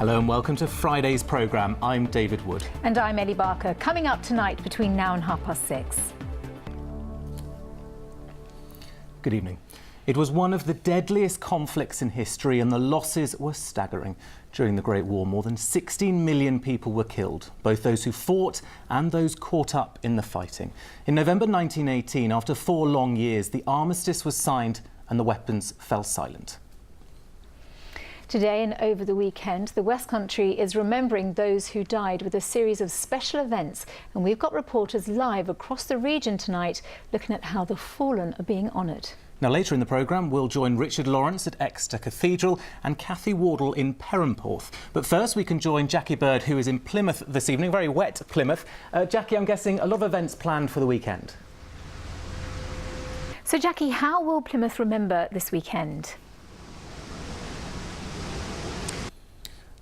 Hello and welcome to Friday's programme. I'm David Wood. And I'm Ellie Barker. Coming up tonight between now and 6:30. Good evening. It was one of the deadliest conflicts in history and the losses were staggering. During the Great War, more than 16 million people were killed, both those who fought and those caught up in the fighting. In November 1918, after 4 long years, the armistice was signed and the weapons fell silent. Today and over the weekend, the West Country is remembering those who died with a series of special events. And we've got reporters live across the region tonight looking at how the fallen are being honoured. Now, later in the programme, we'll join Richard Lawrence at Exeter Cathedral and Cathy Wardle in Perranporth. But first, we can join Jackie Bird, who is in Plymouth this evening, very wet Plymouth. Jackie, I'm guessing a lot of events planned for the weekend. So, Jackie, how will Plymouth remember this weekend?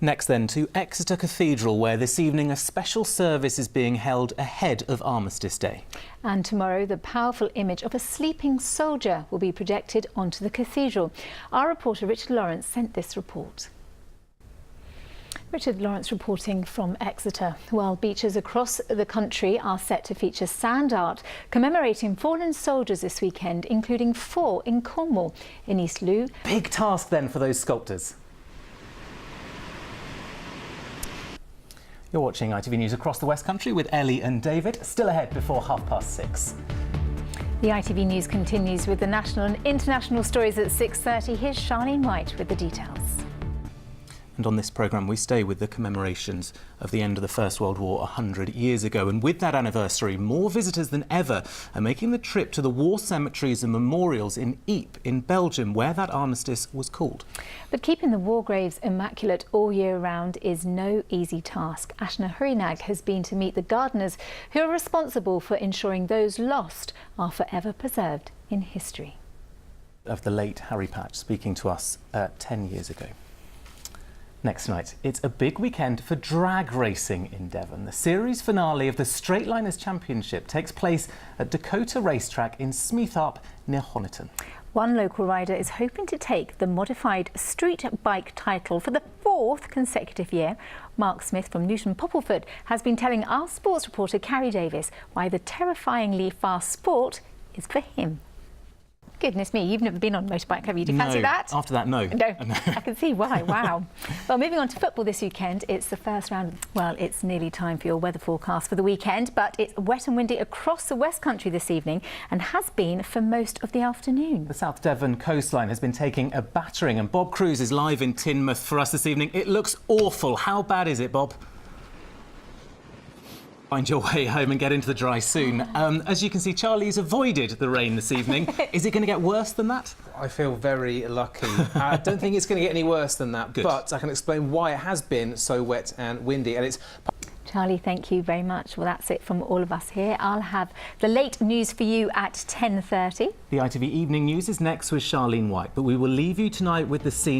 Next then to Exeter Cathedral, where this evening a special service is being held ahead of Armistice Day. And tomorrow the powerful image of a sleeping soldier will be projected onto the cathedral. Our reporter Richard Lawrence sent this report. Richard Lawrence reporting from Exeter. Well, beaches across the country are set to feature sand art commemorating fallen soldiers this weekend, including 4 in Cornwall. In East Lou. Big task then for those sculptors. You're watching ITV News across the West Country with Ellie and David. Still ahead before 6:30. The ITV News continues with the national and international stories at 6:30. Here's Charlene White with the details. And on this programme, we stay with the commemorations of the end of the First World War 100 years ago. And with that anniversary, more visitors than ever are making the trip to the war cemeteries and memorials in Ypres in Belgium, where that armistice was called. But keeping the war graves immaculate all year round is no easy task. Ashna Hurinag has been to meet the gardeners who are responsible for ensuring those lost are forever preserved in history. Of the late Harry Patch speaking to us 10 years ago. Next tonight, it's a big weekend for drag racing in Devon. The series finale of the Straightliners Championship takes place at Dakota Racetrack in Smeathorpe near Honiton. One local rider is hoping to take the modified street bike title for the 4th consecutive year. Mark Smith from Newton Poppleford has been telling our sports reporter Carrie Davis why the terrifyingly fast sport is for him. Goodness me, you've never been on a motorbike, have you? Do you fancy that? After that, no. No, I can see why, wow. Well, moving on to football this weekend, it's the first round. Well, it's nearly time for your weather forecast for the weekend, but it's wet and windy across the West Country this evening and has been for most of the afternoon. The South Devon coastline has been taking a battering and Bob Cruz is live in Teignmouth for us this evening. It looks awful. How bad is it, Bob? Find your way home and get into the dry soon. As you can see, Charlie's avoided the rain this evening. Is it going to get worse than that? I feel very lucky. I don't think it's going to get any worse than that. Good. But I can explain why it has been so wet and windy. And it's... Charlie, thank you very much. Well, that's it from all of us here. I'll have the late news for you at 10:30. The ITV Evening News is next with Charlene White, but we will leave you tonight with the scene